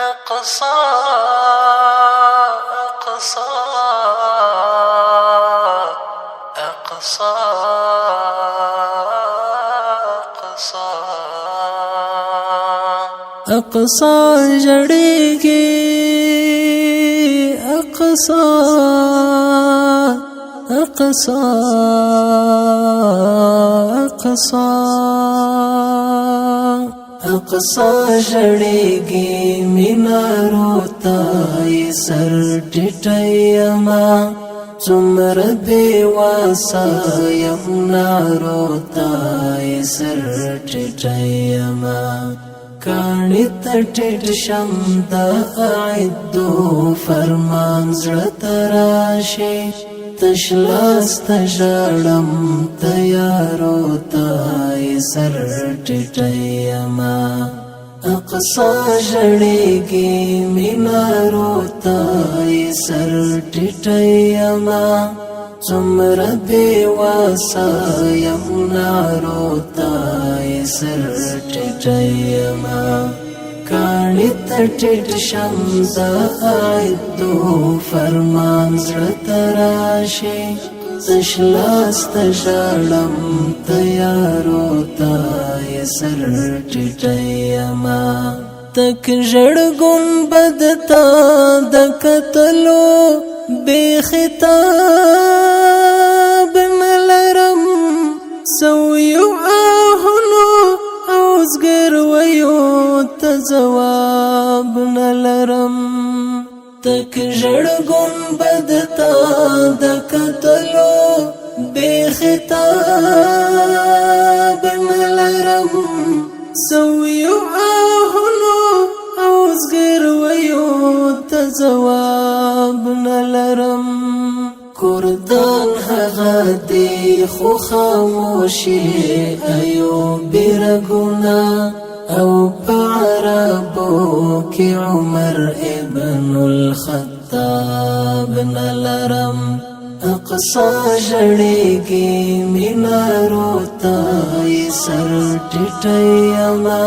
أقصى أقصى أقصى أقصى أقصى جڑیگی أقصى أقصى أقصى أقصى جڑیگی مینارو تای سر ټټیما څومر دی واسا یم نارو تای سر ټټیما کانی تټټ شم د اعدو فرمان زړه تراشه تشلاس تجړم تیارو تای سر ټټیما أقصى جڑیگی مینارو تای سر ټټیما څومر دی واسا یم نارو تای سر ټټیما کانی تټټ شم د اعدو فرمان زړه تراشه تشلاس تجړم تیارو تای سر ټټیما تک جړ ګنبد تا د کتلو بے خطاب نلرم سویو آهنو اوزگر ویو تجواب نلرم تک جړ ګنبد تا د کتلو بے خطاب نلرم سویو آهنو اوزگر ویو تجواب نلرم کردان هغه دی خو خاموشي ایو برګونا او بعربو کی عمر ابن الخطاب نلرم أقصى جڑیگی مینارو تای سر ټټیما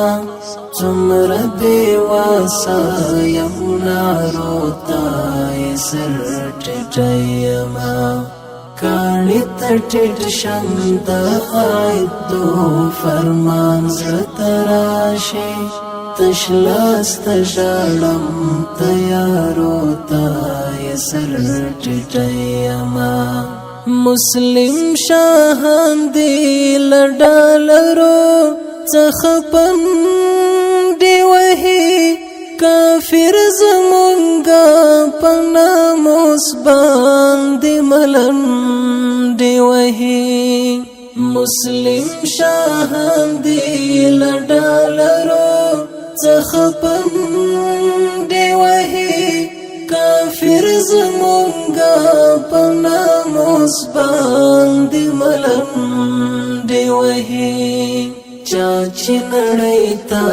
څومر دی واسا یم نارو تای سر ټټیما کانی تټټ شم د اعدو فرمان زړه تراشه تشلاس تجړم تیارو تای سر ټټیما مسلم شاهان دی لډالرو څخه پندې وهي کافر زمونږه پناموس باندې ملنډې وهي مسلم شاهان دی لډالرو څخه پندې وهي کافر زمونږه پناموس باندې ملنډې وهي چاچی نړۍ ته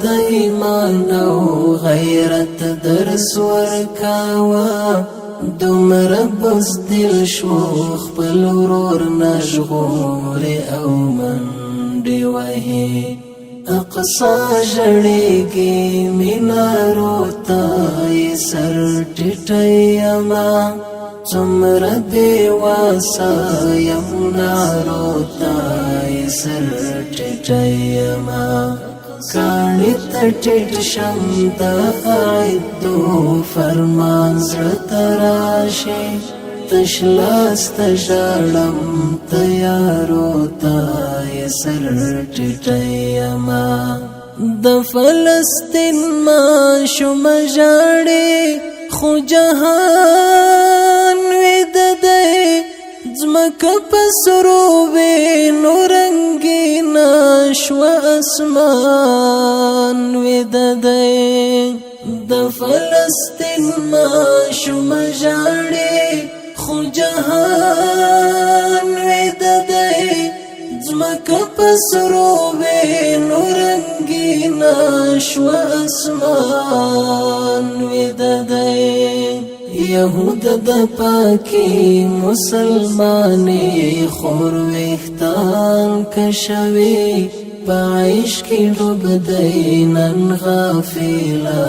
د ایمان او غیرت درس ورکاوه دومره بزدل شو خپل ورور نه ژغورې او منډې وهي أقصى جڑیگی مینارو تای سر ټټیما څومر دی واسا یم نارو تای سر ټټیما کانی تټټ شم د اعدو فرمان زړه تراشه تشلاس تجړم تیارو تای سر ټټیما د فلسطین ماشوم ژاړي خو جهان وید دی ځمکه په سرو وینو رنګینا شو اسمان وید دی د فلسطین ماشوم ژاړي خو جهان وید دی ځمکه په سرو وینو رنګینا شو اسمان وید دی یهود د پاکی مسلمانی خور ویختان کشوی پایش کی ڈوب دی نن غافلا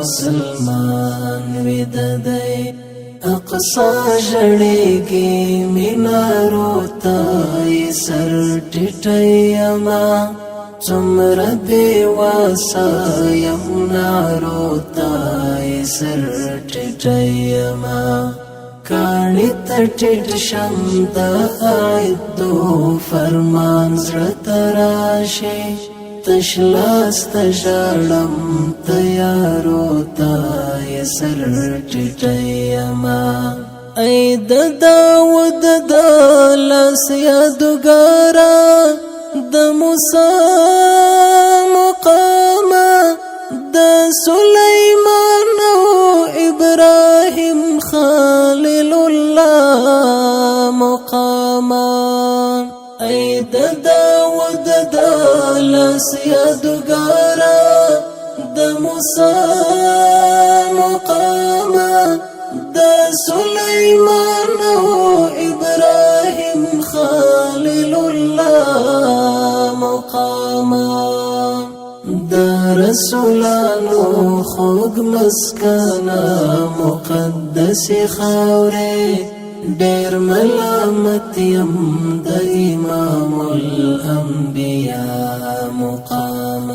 مسلمان وددای اقصا جړېږي مینارو ته سر ټیټیما څومره بې واسه یم نارو ته سر ټیټیما کاڼي ته ټیټ شم د عیدو فرمان زړه ته راشي تش لاس ته ژاړم تیارو ته سر ټیټیما ای د داود د لاس یادګاره د موسی مقام د سلیمان او ابراهیم خلیل الله مقام ای د داود د لاس یادګاره د موسی مقام د سلیمان او ابراهیم خلیل الله مقام د رسولانو خوږ مسکنا مقدس خاورې ډېر ملامت یم د امام الانبیاء مقام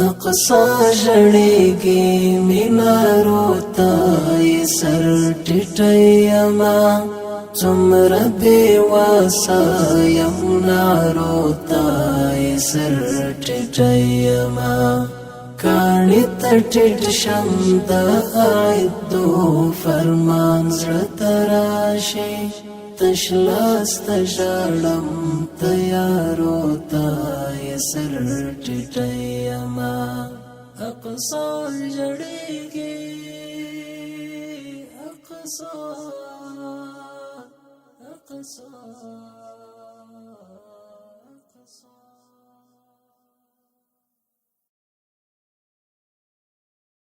اقصا جړېږي مینارو ته سر ټیټیما څومره بې واسه یم نارو ته سر ټیټیما کاڼي ته ټیټ شم د عیدو فرمان زړه ته راشي تش لاس ته ژاړم تیارو ته سر ټیټیما اقصا جړېږي اقصا